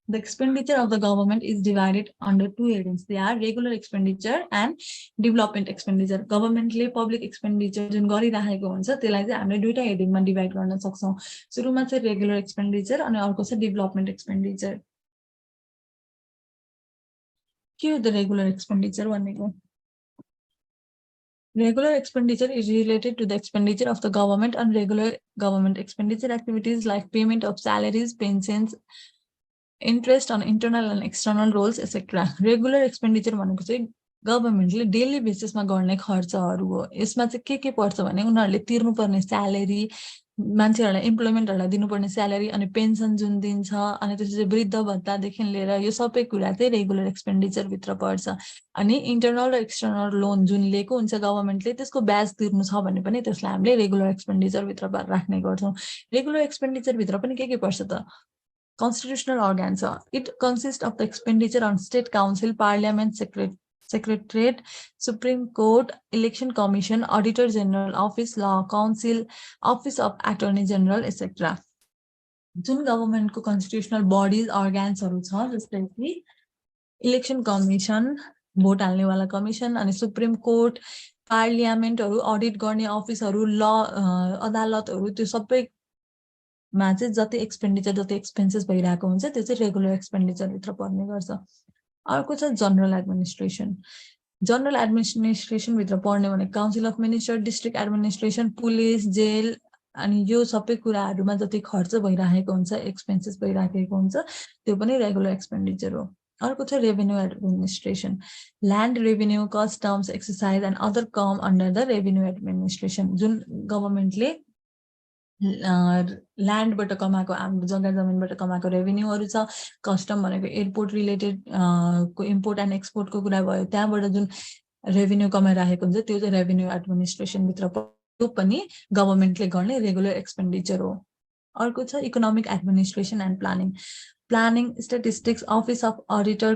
S1: The expenditure of the government is divided under two headings. They are regular expenditure and development expenditure. गभर्नमेन्टले पब्लिक एक्सपेन्डिचर जुन गरिरहेको हुन्छ त्यसलाई चाहिँ हामीले दुईटा हेडिङमा डिभाइड गर्न सक्छौँ. सुरुमा चाहिँ रेगुलर एक्सपेन्डिचर अनि अर्को चाहिँ डेभलपमेन्ट एक्सपेन्डिचर. के हो द रेगुलर एक्सपेन्डिचर भनेको? Regular expenditure is related to the expenditure of the government on regular government expenditure activities like payment of salaries, pensions, interest on internal and external roles, etc. Regular expenditure भनेको चाहिँ गभर्नमेन्टले daily बेसिसमा गर्ने खर्चहरू हो. यसमा चाहिँ के पर्छ भने उनीहरूले तिर्नुपर्ने स्यालेरी, मान्छेहरूलाई इम्प्लोइमेन्टहरूलाई दिनुपर्ने स्यालेरी अनि पेन्सन जुन दिन्छ अनि त्यसपछि वृद्ध भत्तादेखि लिएर यो सबै कुरा चाहिँ रेगुलर एक्सपेन्डिचर भित्र पर्छ. अनि इन्टरनल र एक्सटर्नल लोन जुन लिएको हुन्छ गभर्नमेन्टले त्यसको ब्याज तिर्नु छ भने पनि त्यसलाई हामीले रेगुलर एक्सपेन्डिचर भित्र राख्ने गर्छौँ. रेगुलर एक्सपेन्डिचर भित्र पनि के पर्छ त? Constitutional organs. It consists of the expenditure on state council, parliament, secretariat, Supreme Court, election commission, auditor general office, law council, office of attorney general, etc. जुन गभर्नमेन्टको कन्स्टिट्युसनल बडीज अर्गान्सहरू छ जस्तै कि इलेक्सन कमिसन, भोट हाल्नेवाला कमिसन, अनि supreme court, पार्लियामेन्टहरू, audit गर्ने अफिसहरू, ल अदालतहरू, त्यो सबै मा चाहिँ जति एक्सपेन्डिचर, जति एक्सपेन्सेस भइरहेको हुन्छ त्यो चाहिँ रेगुलर एक्सपेन्डिचर भित्र पर्ने गर्छ. अर्को छ जनरल एडमिनिस्ट्रेसन. जनरल एडमिनिस्ट्रेसन भित्र पर्ने भने council of minister, district administration, police, jail अनि यो सबै कुराहरूमा जति खर्च भइरहेको हुन्छ, एक्सपेन्सेस भइरहेको हुन्छ त्यो पनि रेगुलर एक्सपेन्डिचर हो. अर्को छ revenue administration. Land revenue, customs, exercise and other com under the revenue administration. जुन गभर्नमेन्टले ल्यान्डबाट कमाएको, हाम्रो जग्गा जमिनबाट कमाएको रेभेन्यूहरू छ. कस्टम भनेको एयरपोर्ट रिलेटेड को इम्पोर्ट एन्ड एक्सपोर्टको कुरा भयो, त्यहाँबाट जुन रेभेन्यू कमाइरहेको हुन्छ त्यो चाहिँ रेभेन्यू एडमिनिस्ट्रेसन भित्र त्यो पनि गभर्नमेन्टले गर्ने रेगुलर एक्सपेन्डिचर हो. अर्को छ economic administration and planning. Planning, statistics, office of auditor,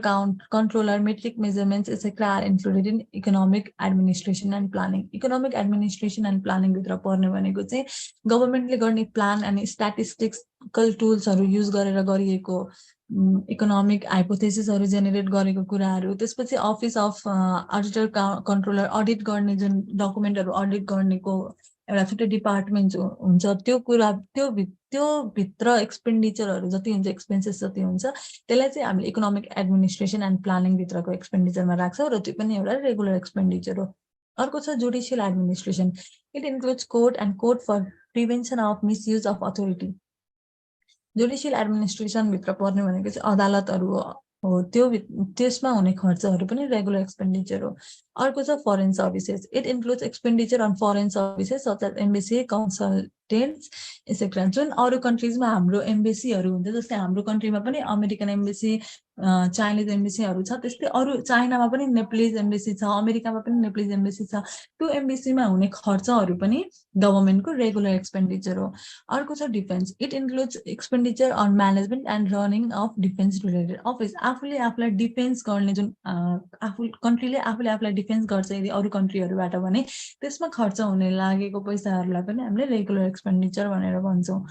S1: controller, metric measurements, etc. are included in economic administration and planning. Economic administration and planning भित्र पर्ने भनेको चाहिँ गभर्नमेन्टले गर्ने प्लान अनि स्ट्याटिस्टिक्सकल टुल्सहरू युज गरेर गरिएको इकोनोमिक हाइपोथेसिसहरू जेनेरेट गरेको कुराहरू. त्यसपछि office of auditor, controller, audit गर्ने जुन डकुमेन्टहरू अडिट गर्नेको एउटा छुट्टै डिपार्टमेन्ट हुन्छ. त्यो भित्र एक्सपेन्डिचरहरू जति हुन्छ, एक्सपेन्सेस जति हुन्छ त्यसलाई चाहिँ हामीले इकोनोमिक एडमिनिस्ट्रेसन एन्ड प्लानिङ भित्रको एक्सपेन्डिचरमा राख्छौँ र त्यो पनि एउटा रेगुलर एक्सपेन्डिचर हो. अर्को छ judicial administration. It includes court and court for prevention of misuse of authority. Judicial administration भित्र पर्ने भनेको चाहिँ अदालतहरू हो, त्यसमा हुने खर्चहरू पनि रेगुलर एक्सपेन्डिचर हो. अर्को छ foreign services. It includes expenditure on foreign services such as embassy, consultants, etcetera. जुन अरू कन्ट्रिजमा हाम्रो एम्बेसीहरू हुन्छ, जस्तै हाम्रो कन्ट्रीमा पनि अमेरिकन एम्बेसी, चाइनिज एम्बेसीहरू छ, त्यस्तै अरू चाइनामा पनि नेप्लिज एम्बेसी छ, अमेरिकामा पनि नेप्लिज एम्बेसी छ. त्यो एम्बेसीमा हुने खर्चहरू पनि गभर्नमेन्टको रेगुलर एक्सपेन्डिचर हो. अर्को छ defence. It includes expenditure on management and running of defence related office. आफूले आफूलाई डिफेन्स गर्ने जुन कन्ट्रीले आफूले आफूलाई डिफेन्स गर्छ यदि अरू कन्ट्रीहरूबाट भने त्यसमा खर्च हुने लागेको पैसाहरूलाई पनि हामीले रेगुलर एक्सपेन्डिचर भनेर भन्छौँ.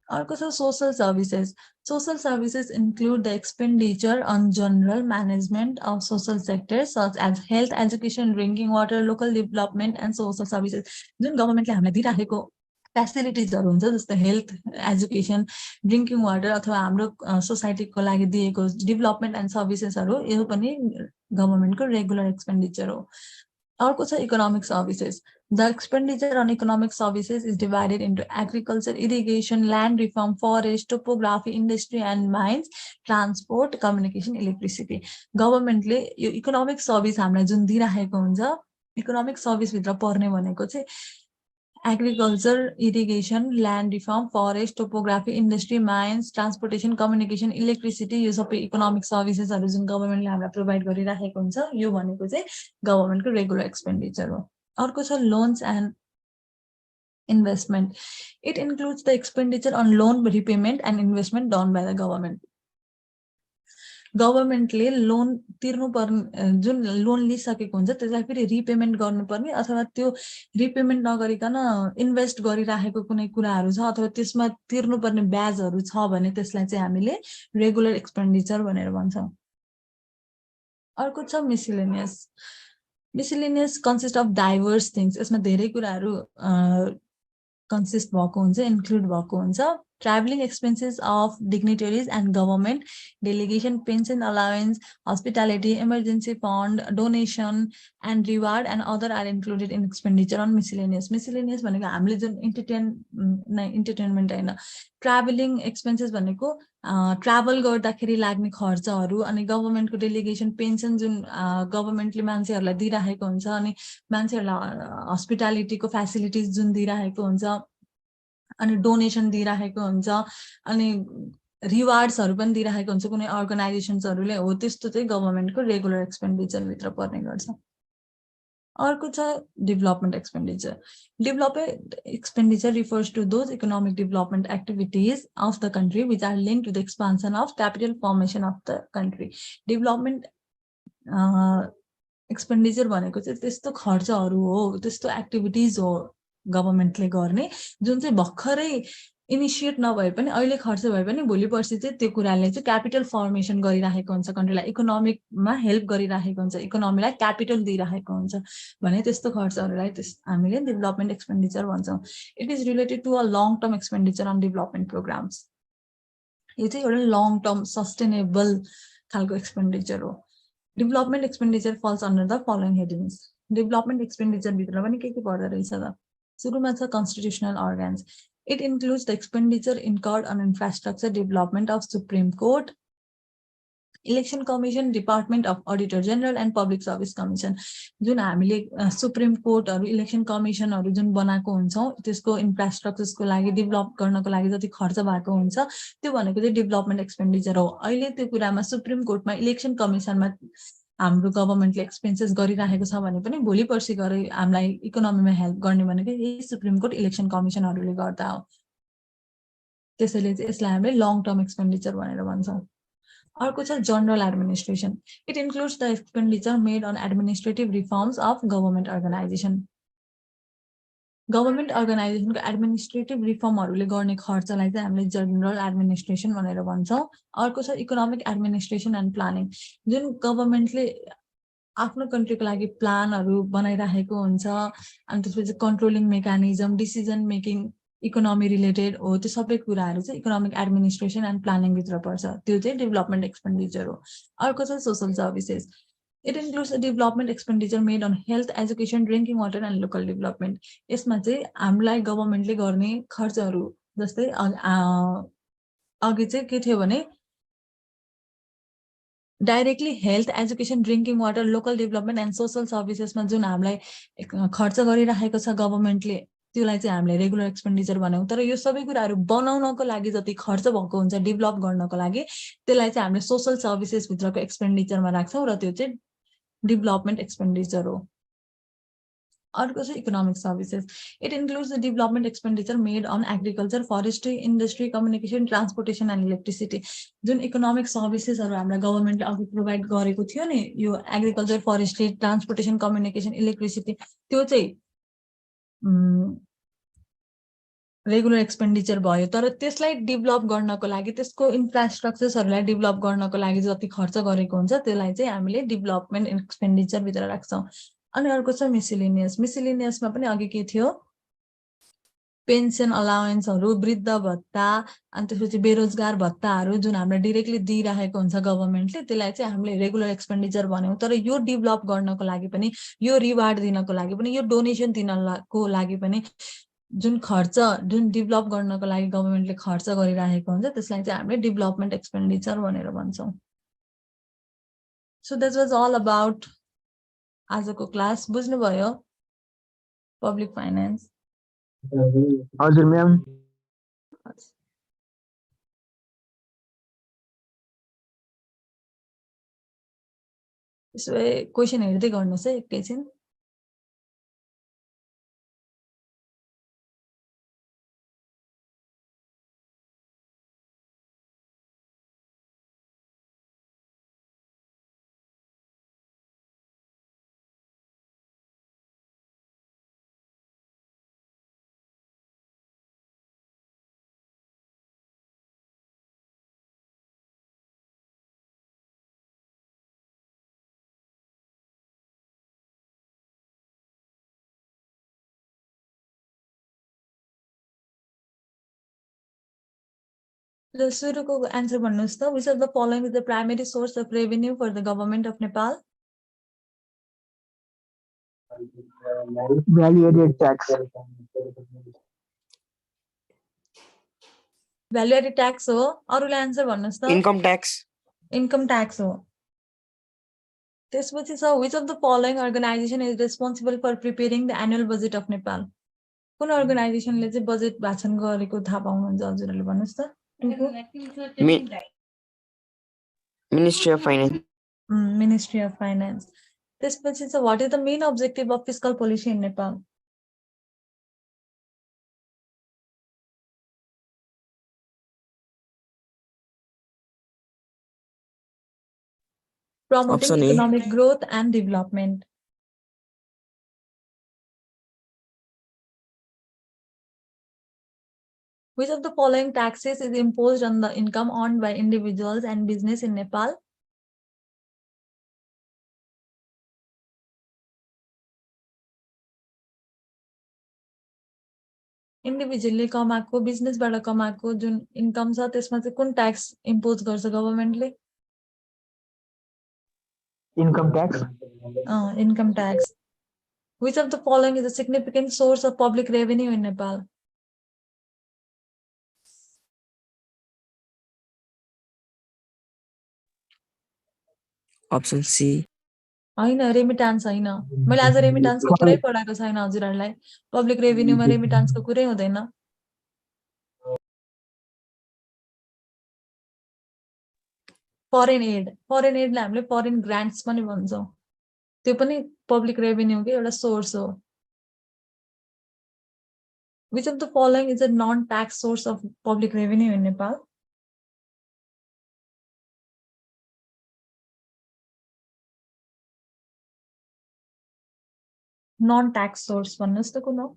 S1: अर्को छ social services. Social services include the expenditure on general management of social sectors such as health, education, drinking water, local development and social services. जुन गभर्नमेन्टले हामीलाई दिइराखेको फेसिलिटिजहरू हुन्छ जस्तै हेल्थ, एजुकेसन, ड्रिङ्किङ वाटर अथवा हाम्रो सोसाइटीको लागि दिएको डेभलपमेन्ट एन्ड सर्भिसेसहरू यो पनि गभर्नमेन्टको रेगुलर एक्सपेन्डिचर हो। अर्को छ economic services. The expenditure on economic services is divided into agriculture, irrigation, land reform, forest, topography, industry and mines, transport, communication, electricity. गभर्नमेन्टले यो इकोनोमिक सर्भिस हामीलाई जुन दिइराखेको हुन्छ, इकोनोमिक सर्भिसभित्र पर्ने भनेको चाहिँ agriculture, irrigation, land reform, forest, topography, industry, mines, transportation, communication, electricity, यो सबै इकोनोमिक सर्भिसेसहरू जुन गभर्नमेन्टले हामीलाई प्रोभाइड गरिराखेको हुन्छ, यो भनेको चाहिँ गभर्नमेन्टको रेगुलर एक्सपेन्डिचर हो। अर्को छ loans and investment. It includes the expenditure on loan repayment and investment done by the government. गभर्नमेन्टले लोन तिर्नुपर्ने, जुन लोन लिइसकेको हुन्छ त्यसलाई फेरि रिपेमेन्ट गर्नुपर्ने अथवा त्यो रिपेमेन्ट नगरिकन इन्भेस्ट गरिराखेको कुनै कुराहरू छ अथवा त्यसमा तिर्नुपर्ने ब्याजहरू छ भने त्यसलाई चाहिँ हामीले रेगुलर एक्सपेन्डिचर भनेर भन्छौँ। अर्को छ miscellaneous. Miscellaneous consist of diverse things. यसमा धेरै कुराहरू कन्सिस्ट भएको हुन्छ, इन्क्लुड भएको हुन्छ। Traveling expenses of dignitaries and government, delegation, pension allowance, hospitality, emergency fund, donation, and reward and other are included in expenditure on miscellaneous. Miscellaneous भनेको हामीले जुन इन्टरटेनमेन्ट हैन, ट्राभलिङ एक्सपेन्सेस भनेको ट्राभल गर्दाखेरि लाग्ने खर्चहरू, अनि गभर्नमेन्टको डेलिगेसन, पेन्सन जुन गभर्नमेन्टले मान्छेहरूलाई दिइराखेको हुन्छ, अनि मान्छेहरूलाई हस्पिटालिटीको फेसिलिटिज जुन दिइराखेको हुन्छ, अनि डोनेसन दिइराखेको हुन्छ, अनि रिवार्ड्सहरू पनि दिइराखेको हुन्छ कुनै अर्गनाइजेसन्सहरूले, हो त्यस्तो चाहिँ गभर्नमेन्टको रेगुलर एक्सपेन्डिचर भित्र पर्ने गर्छ। अर्को छ development expenditure. Development expenditure refers to those economic development activities of the country which are link to the expansion of capital formation of the country. Development expenditure भनेको चाहिँ त्यस्तो खर्चहरू हो, त्यस्तो एक्टिभिटिज हो गभर्नमेन्टले गर्ने जुन चाहिँ भर्खरै इनिसिएट नभए पनि, अहिले खर्च भए पनि भोलि पर्सि चाहिँ त्यो कुराले चाहिँ क्यापिटल फर्मेसन गरिराखेको हुन्छ, कन्ट्रीलाई इकोनोमिकमा हेल्प गरिराखेको हुन्छ, इकोनोमीलाई क्यापिटल दिइराखेको हुन्छ भने त्यस्तो खर्चहरूलाई हामीले डेभलपमेन्ट एक्सपेन्डिचर भन्छौँ। It is related to a long term expenditure on development programmes. यो चाहिँ एउटा लङ टर्म सस्टेनेबल खालको एक्सपेन्डिचर हो। Development expenditure falls under the following headings. Development expenditure भित्र पनि के पर्दो रहेछ त? सुरुमा छ constitutional organs. It includes the expenditure incurred on infrastructure development of Supreme Court, Election Commission, Department of Auditor General and Public Service Commission. जुन हामीले सुप्रिम कोर्टहरू, इलेक्सन कमिसनहरू जुन बनाएको हुन्छौँ त्यसको इन्फ्रास्ट्रक्चर्सको लागि, डेभलप गर्नको लागि जति खर्च भएको हुन्छ त्यो भनेको चाहिँ डेभलपमेन्ट एक्सपेन्डिचर हो। अहिले त्यो कुरामा सुप्रिम कोर्टमा, इलेक्सन कमिसनमा हाम्रो गभर्नमेन्टले एक्सपेन्सेस गरिराखेको छ भने पनि भोलि पर्सि गरे हामीलाई इकोनोमीमा हेल्प गर्ने भनेको यही सुप्रिम कोर्ट, इलेक्सन कमिसनहरूले गर्दा हो। त्यसैले चाहिँ यसलाई हामीले लङ टर्म एक्सपेन्डिचर भनेर भन्छौँ। अर्को छ general administration. It includes the expenditure made on administrative reforms of government organisation. Government अर्गनाइजेसनको एडमिनिस्ट्रेटिभ रिफर्महरूले गर्ने खर्चलाई चाहिँ हामीले जनरल एडमिनिस्ट्रेसन भनेर भन्छौँ। अर्को छ इकोनोमिक एडमिनिस्ट्रेसन एन्ड प्लानिङ। जुन गभर्नमेन्टले आफ्नो कन्ट्रीको लागि प्लानहरू बनाइराखेको हुन्छ, अनि त्यसपछि controlling mechanism, decision making, economy related हो, त्यो सबै कुराहरू चाहिँ इकोनोमिक एडमिनिस्ट्रेसन एन्ड प्लानिङ भित्र पर्छ। त्यो चाहिँ डेभलपमेन्ट एक्सपेन्डिचर हो। अर्को छ social services. It includes a development expenditure made on health, education, drinking water and local development. यसमा चाहिँ हामीलाई गभर्नमेन्टले गर्ने खर्चहरू जस्तै अघि चाहिँ के थियो भने directly health, education, drinking water, local development and social सर्भिसेसमा जुन हामीलाई खर्च गरिराखेको छ गभर्नमेन्टले त्यसलाई चाहिँ हामीले रेगुलर एक्सपेन्डिचर भनौँ। तर यो सबै कुराहरू बनाउनको लागि जति खर्च भएको हुन्छ डेभलप गर्नको लागि त्यसलाई चाहिँ हामीले सोसल सर्भिसेस भित्रको एक्सपेन्डिचरमा राख्छौँ र त्यो चाहिँ डेभलपमेन्ट एक्सपेन्डिचर हो। अर्को चाहिँ economic services. It includes the development expenditure made on agriculture, forestry, industry, communication, transportation and electricity. जुन इकोनोमिक सर्भिसेसहरू हामीलाई गभर्नमेन्टले अघि प्रोभाइड गरेको थियो नि, यो agriculture, forestry, transportation, communication, electricity, त्यो चाहिँ रेगुलर एक्सपेन्डिचर भयो। तर त्यसलाई डेभलप गर्नको लागि, त्यसको इन्फ्रास्ट्रक्चर्सहरूलाई डेभलप गर्नको लागि जति खर्च गरेको हुन्छ त्यसलाई चाहिँ हामीले डेभलपमेन्ट एक्सपेन्डिचर भित्र राख्छौँ। अनि अर्को छ मिसलेनियस। मिसलेनियसमा पनि अघि के थियो, पेन्सन अलाउन्सहरू, वृद्ध भत्ता, अनि त्यसपछि बेरोजगार भत्ताहरू जुन हामीले डिरेक्टली दिइरहेको हुन्छ गभर्मेन्टले, त्यसलाई चाहिँ हामीले रेगुलर एक्सपेन्डिचर भन्यौँ। तर यो डेभलप गर्नको लागि पनि, यो रिवार्ड दिनको लागि पनि, यो डोनेसन दिनको लागि पनि जुन खर्च, जुन डेभलप गर्नको लागि गभर्मेन्टले खर्च गरिरहेको हुन्छ त्यसलाई चाहिँ हामीले डेभलपमेन्ट एक्सपेन्डिचर भनेर भन्छौँ। So this was all about आजको क्लास। बुझ्नुभयो पब्लिक फाइनेन्स?
S3: हजुर म्याम।
S1: त्यसो भए क्वेसन हेर्दै गर्नुहोस् है एकैछिन। ल सुरुको एन्सर भन्नुहोस् त। Which of the following is the primary source of revenue for the government of Nepal?
S3: Value added tax.
S1: Value added tax हो। अरूले एन्सर भन्नुहोस् त।
S4: Income tax.
S1: इन्कम ट्याक्स हो। त्यसपछि छ which of the following organization is responsible for preparing the annual budget of Nepal? कुन अर्गनाइजेसनले चाहिँ budget भाषण गरेको थाहा पाउनुहुन्छ हजुरहरूले भन्नुहोस् त।
S4: Ministry of finance.
S1: Ministry of finance. त्यसपछि चाहिँ what is the main objective of fiscal policy in Nepal? Promoting
S4: Option A.
S1: economic growth and development. Which of the following taxes is imposed on the income earned by individuals and business in Nepal? Individually कमाएको, बिजनेसबाट कमाएको जुन income छ त्यसमा चाहिँ कुन tax impose गर्छ गभर्मेन्टले?
S3: Income tax.
S1: Income tax. Which of the following is a significant source of public revenue in Nepal?
S4: Option C.
S1: होइन, रेमिटान्स होइन। मैले आज रेमिटान्सको कुरै पढाएको छैन हजुरहरूलाई। पब्लिक रेभेन्यूमा रेमिटान्सको कुरै हुँदैन। फरेन एडलाई हामीले फरेन ग्रान्ट्स पनि भन्छौँ। त्यो पनि पब्लिक रेभेन्यूको एउटा सोर्स हो। Which of the following is a non-tax source of public revenue in Nepal? Non-tax source भन्नुहोस् त कुन हो?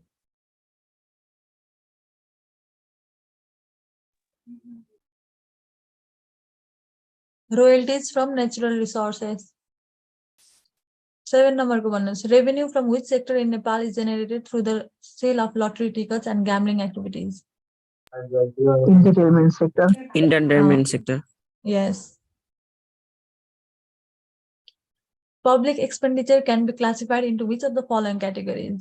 S1: Royalties from natural resources. 7 नम्बरको भन्नुहोस्। Revenue from which sector in Nepal is generated through the sale of lottery tickets and gambling activities?
S3: Entertainment sector.
S4: Entertainment sector.
S1: Yes. Public expenditure can be classified into which of the following categories?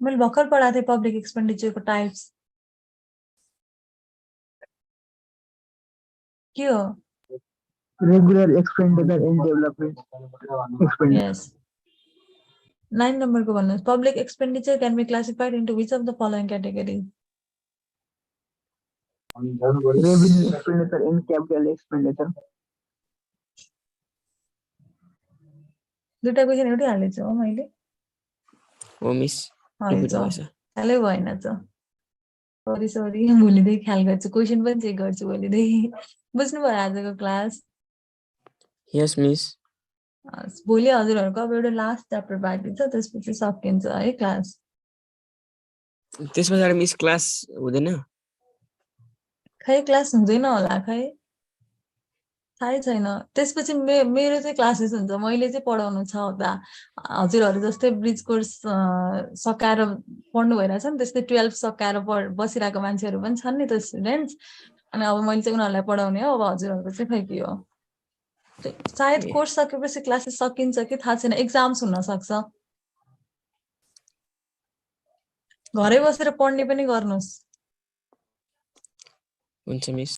S1: मैले भर्खर पढाएको थिएँ public एक्सपेन्डिचरको types. के हो?
S3: Regular expenditure and development expenditure.
S1: Yes. 9 नम्बरको भन्नुहोस्। Public expenditure can be classified into which of the following categories?
S3: Revenue expenditure and capital expenditure.
S1: दुईटा question एउटै हालेछु हो मैले।
S4: हो मिस।
S1: ख्यालै भएन त। सरी भोलिदेखि ख्याल गर्छु। क्वेसन पनि चेक गर्छु भोलिदेखि। बुझ्नुभयो आजको क्लास?
S4: यस मिस।
S1: भोलि हजुरहरूको अब एउटा लास्ट च्याप्टर बाँकी छ, त्यसपछि सकिन्छ है क्लास।
S4: त्यसपछि मिस क्लास हुँदैन?
S1: खै क्लास हुँदैन होला खै थाहै छैन त्यसपछि मेरो चाहिँ क्लासेस हुन्छ मैले चाहिँ पढाउनु छ हप्ता हजुरहरू जस्तै ब्रिज कोर्स सकाएर पढ्नु भइरहेछ नि त्यस्तै 12 सकाएर बसिरहेको मान्छेहरू पनि छन् नि त स्टुडेन्ट्स अनि अब मैले चाहिँ उनीहरूलाई पढाउने हो अब हजुरहरूको चाहिँ खै के हो सायद
S4: ए।
S1: कोर्स सकेपछि क्लासेस सकिन्छ कि थाहा छैन एक्जाम्स हुन सक्छ घरै बसेर पढ्ने पनि गर्नुहोस्
S4: हुन्छ मिस